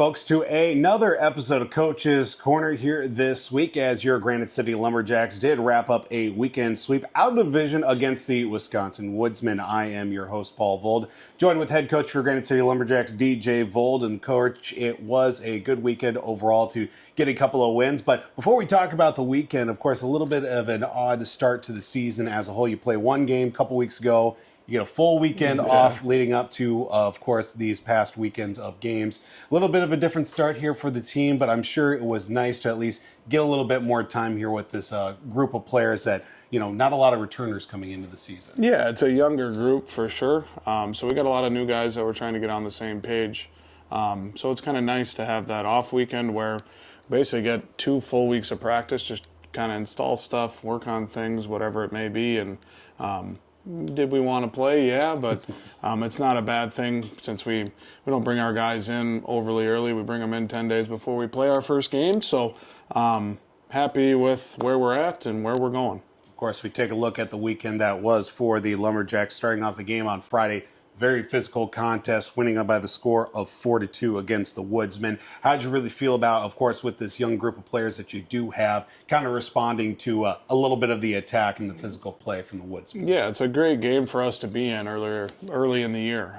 folks, to another episode of Coach's Corner here this week as your Granite City Lumberjacks did wrap up a weekend sweep out of division against the Wisconsin Woodsmen. I am your host, Paul Vold, joined with head coach for Granite City Lumberjacks, DJ Vold. And coach, it was a good weekend overall to get a couple of wins. But before we talk about the weekend, of course, a little bit of an odd start to the season as a whole. You play one game a couple weeks ago. You get a full weekend off leading up to, of course, these past weekends of games. A little bit of a different start here for the team, but I'm sure it was nice to at least get a little bit more time here with this group of players that, not a lot of returners coming into the season. Yeah, it's a younger group for sure. So we got a lot of new guys that we're trying to get on the same page. So it's kind of nice to have that off weekend where basically get 2 full weeks of practice, just kind of install stuff, work on things, whatever it may be. And did we want to play? Yeah, but it's not a bad thing since we don't bring our guys in overly early. We bring them in 10 days before we play our first game. So happy with where we're at and where we're going. Of course, we take a look at the weekend that was for the Lumberjacks, starting off the game on Friday. Very physical contest, winning by the score of 4-2 against the Woodsmen. How'd you really feel about, of course, with this young group of players that you do have, kind of responding to a little bit of the attack and the physical play from the Woodsmen? Yeah, it's a great game for us to be in early in the year.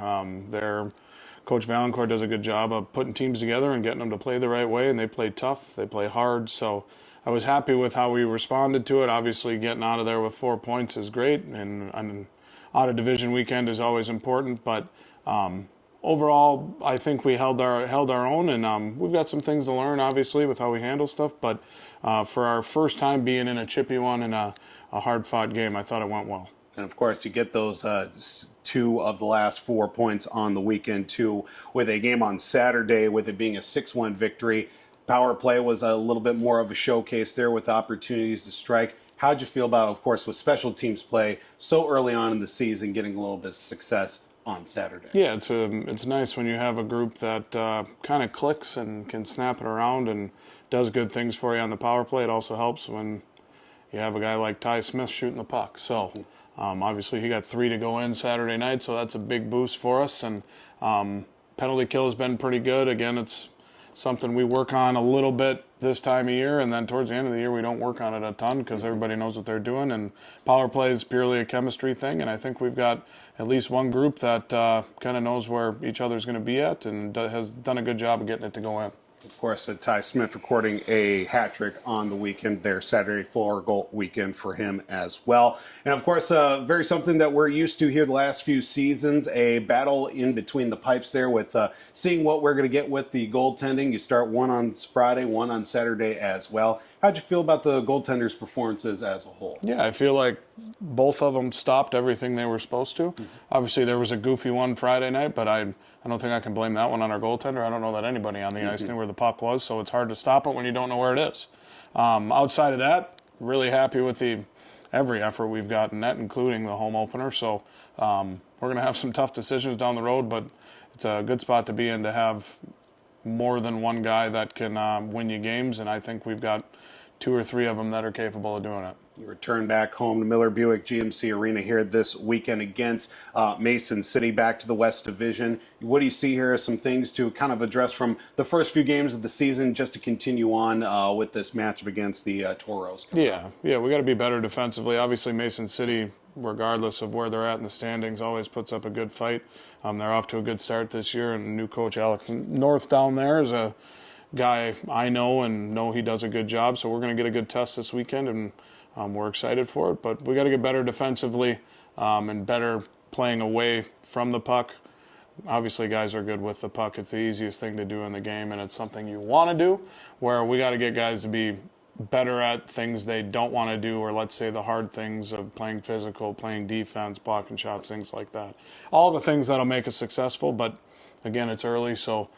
Coach Valancourt does a good job of putting teams together and getting them to play the right way, and they play tough, they play hard. So I was happy with how we responded to it. Obviously, getting out of there with 4 points is great, and out of division weekend is always important, but overall, I think we held our own, and we've got some things to learn, obviously, with how we handle stuff. But for our first time being in a chippy one and a hard-fought game, I thought it went well. And of course, you get those 2 of the last 4 points on the weekend too, with a game on Saturday, with it being a 6-1 victory. Power play was a little bit more of a showcase there with opportunities to strike. How'd you feel about, of course, with special teams play so early on in the season, getting a little bit of success on Saturday? Yeah, it's nice when you have a group that kind of clicks and can snap it around and does good things for you on the power play. It also helps when you have a guy like Ty Smith shooting the puck. So obviously he got 3 to go in Saturday night, so that's a big boost for us. And penalty kill has been pretty good. Again, it's something we work on a little bit this time of year, and then towards the end of the year we don't work on it a ton because everybody knows what they're doing, and power play is purely a chemistry thing, and I think we've got at least one group that kind of knows where each other's going to be at and has done a good job of getting it to go in. Of course, Ty Smith recording a hat trick on the weekend there, Saturday 4-goal weekend for him as well. And of course, very something that we're used to here the last few seasons, a battle in between the pipes there with seeing what we're going to get with the goaltending. You start one on Friday, one on Saturday as well. How'd you feel about the goaltenders' performances as a whole? Yeah, I feel like both of them stopped everything they were supposed to. Mm-hmm. Obviously, there was a goofy one Friday night, but I don't think I can blame that one on our goaltender. I don't know that anybody on the ice knew where the puck was, so it's hard to stop it when you don't know where it is. Outside of that, really happy with every effort we've got in net, including the home opener. So we're going to have some tough decisions down the road, but it's a good spot to be in to have more than one guy that can win you games, and I think we've got 2 or 3 of them that are capable of doing it. You return back home to Miller Buick GMC Arena here this weekend against Mason City, back to the West Division. What do you see here as some things to kind of address from the first few games of the season just to continue on with this matchup against the Toros? Yeah, we got to be better defensively. Obviously, Mason City, regardless of where they're at in the standings, always puts up a good fight. They're off to a good start this year, and new coach Alex North down there is a guy I know and know he does a good job, so we're going to get a good test this weekend, and we're excited for it. But we got to get better defensively and better playing away from the puck. Obviously, guys are good with the puck. It's the easiest thing to do in the game, and it's something you want to do, where we got to get guys to be better at things they don't want to do, or let's say the hard things of playing physical, playing defense, blocking shots, things like that. All the things that'll make us successful, but again, it's early, so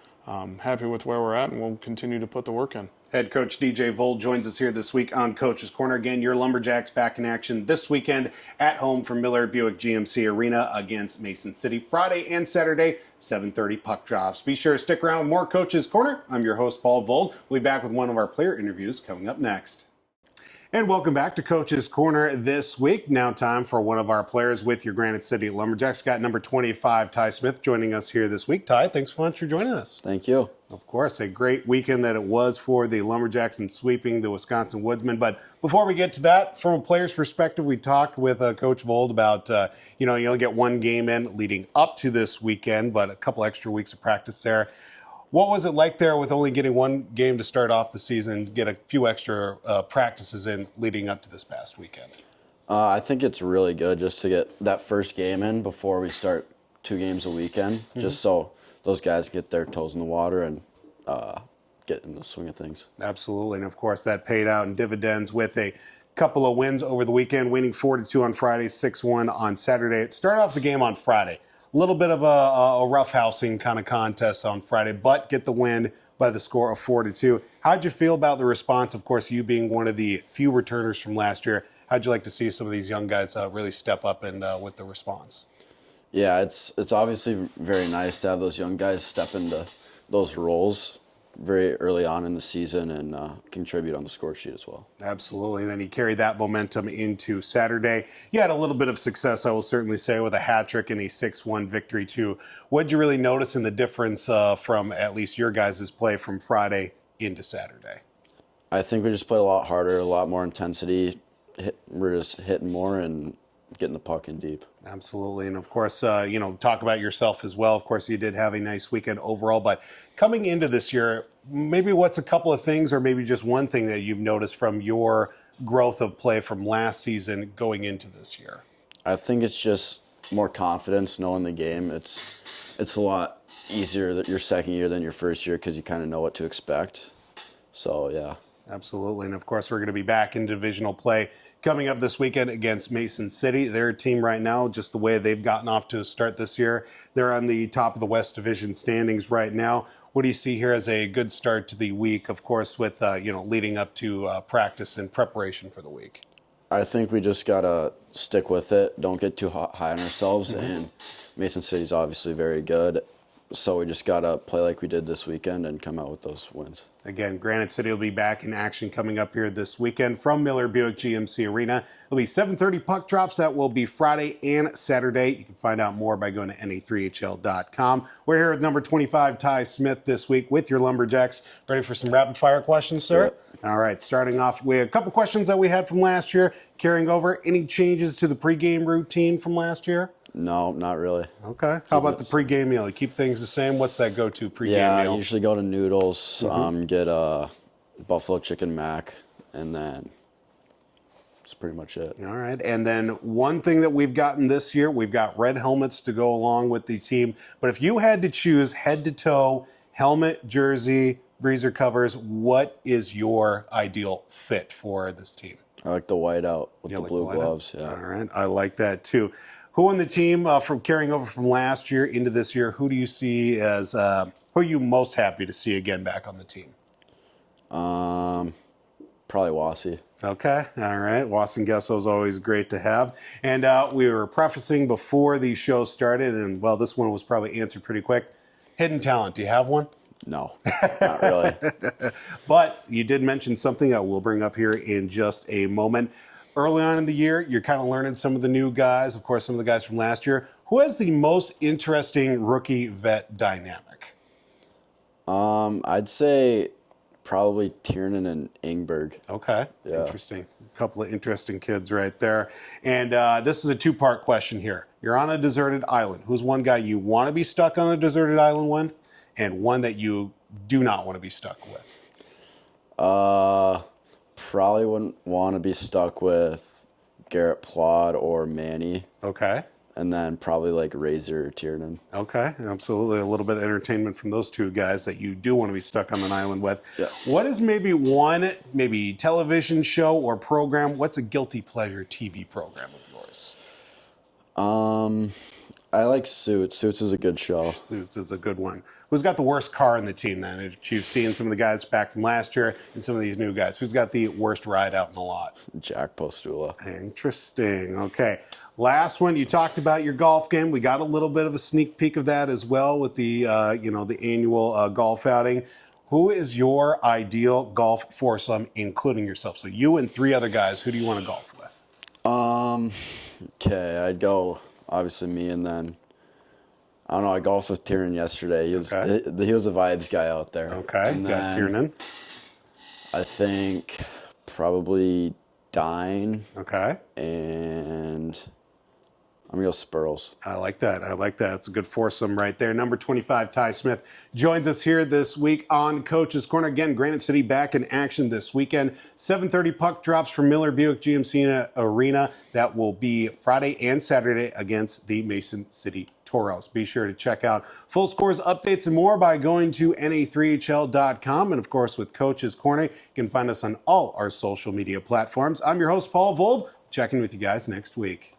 happy with where we're at, and we'll continue to put the work in. Head coach DJ Vold joins us here this week on Coach's Corner. Again, your Lumberjacks back in action this weekend at home from Miller Buick GMC Arena against Mason City. Friday and Saturday, 7:30 puck drops. Be sure to stick around with more Coach's Corner. I'm your host, Paul Vold. We'll be back with one of our player interviews coming up next. And welcome back to Coach's Corner this week. Now time for one of our players with your Granite City Lumberjacks. Got number 25, Ty Smith, joining us here this week. Ty, thanks so much for joining us. Thank you. Of course, a great weekend that it was for the Lumberjacks in sweeping the Wisconsin Woodsmen. But before we get to that, from a player's perspective, we talked with Coach Vold about, you only get one game in leading up to this weekend, but a couple extra weeks of practice there. What was it like there with only getting one game to start off the season, get a few extra practices in leading up to this past weekend? I think it's really good just to get that first game in before we start 2 games a weekend, just so those guys get their toes in the water and get in the swing of things. Absolutely, and of course that paid out in dividends with a couple of wins over the weekend, winning 4-2 on Friday, 6-1 on Saturday. It started off the game on Friday. A little bit of a roughhousing kind of contest on Friday, but get the win by the score of 4-2. How'd you feel about the response? Of course, you being one of the few returners from last year, how'd you like to see some of these young guys really step up and with the response? Yeah, it's obviously very nice to have those young guys step into those roles very early on in the season and contribute on the score sheet as well. Absolutely. And then he carried that momentum into Saturday. You had a little bit of success, I will certainly say, with a hat trick and a 6-1 victory, too. What did you really notice in the difference from at least your guys' play from Friday into Saturday? I think we just played a lot harder, a lot more intensity. We're just hitting more and getting the puck in deep. Absolutely. And of course, talk about yourself as well. Of course, you did have a nice weekend overall, but coming into this year, maybe what's a couple of things or maybe just one thing that you've noticed from your growth of play from last season going into this year? I think it's just more confidence knowing the game. It's a lot easier that your second year than your first year because you kind of know what to expect. So, yeah. Absolutely. And of course, we're going to be back in divisional play coming up this weekend against Mason City. Their team right now, just the way they've gotten off to a start this year, they're on the top of the West Division standings right now. What do you see here as a good start to the week, of course, with, leading up to practice and preparation for the week? I think we just got to stick with it. Don't get too high on ourselves. And Mason City's obviously very good. So we just got to play like we did this weekend and come out with those wins. Again, Granite City will be back in action coming up here this weekend from Miller Buick GMC Arena. It'll be 7:30 puck drops. That will be Friday and Saturday. You can find out more by going to na3hl.com. We're here with number 25, Ty Smith, this week with your Lumberjacks. Ready for some rapid-fire questions, sir? All right, starting off with a couple questions that we had from last year. Carrying over, any changes to the pregame routine from last year? No, not really. Okay. How about the pregame meal? You keep things the same? What's that go-to pregame meal? Yeah, I usually go to noodles, get a buffalo chicken mac, and then that's pretty much it. All right. And then one thing that we've gotten this year, we've got red helmets to go along with the team. But if you had to choose head-to-toe, helmet, jersey, breezer covers, what is your ideal fit for this team? I like the white out with the blue gloves. Yeah. All right. I like that, too. Who on the team, from carrying over from last year into this year, who do you see as, who are you most happy to see again back on the team? Probably Wassy. Okay. All right. Wasson Gesso is always great to have. And we were prefacing before the show started, and, well, this one was probably answered pretty quick. Hidden talent. Do you have one? No, not really. But you did mention something that we'll bring up here in just a moment. Early on in the year, you're kind of learning some of the new guys, of course, some of the guys from last year. Who has the most interesting rookie-vet dynamic? I'd say probably Tiernan and Ingberg. Okay, Yeah. Interesting. A couple of interesting kids right there. And this is a two-part question here. You're on a deserted island. Who's one guy you want to be stuck on a deserted island with, and one that you do not want to be stuck with? Probably wouldn't want to be stuck with Garrett Plod or Manny. Okay. And then probably like Razor or Tiernan. Okay, absolutely. A little bit of entertainment from those two guys that you do want to be stuck on an island with. Yeah. What is maybe one, television show or program? What's a guilty pleasure TV program of yours? I like Suits. Suits is a good show. Suits is a good one. Who's got the worst car in the team then? If you've seen some of the guys back from last year and some of these new guys, who's got the worst ride out in the lot? Jack Postula. Interesting. Okay. Last one, you talked about your golf game. We got a little bit of a sneak peek of that as well with the, the annual golf outing. Who is your ideal golf foursome, including yourself? So you and 3 other guys, who do you want to golf with? Okay, I'd go obviously me, and then I don't know. I golfed with Tiernan yesterday. He was he was a vibes guy out there. Okay, and got Tiernan. I think probably Dine. Okay. And I'm going to go Spurls. I like that. I like that. It's a good foursome right there. Number 25, Ty Smith, joins us here this week on Coach's Corner. Again, Granite City back in action this weekend. 7:30 puck drops from Miller Buick GMC Arena. That will be Friday and Saturday against the Mason City Toros. Be sure to check out full scores, updates, and more by going to na3hl.com. And of course, with Coach's Corner, you can find us on all our social media platforms. I'm your host, Paul Vold. Checking with you guys next week.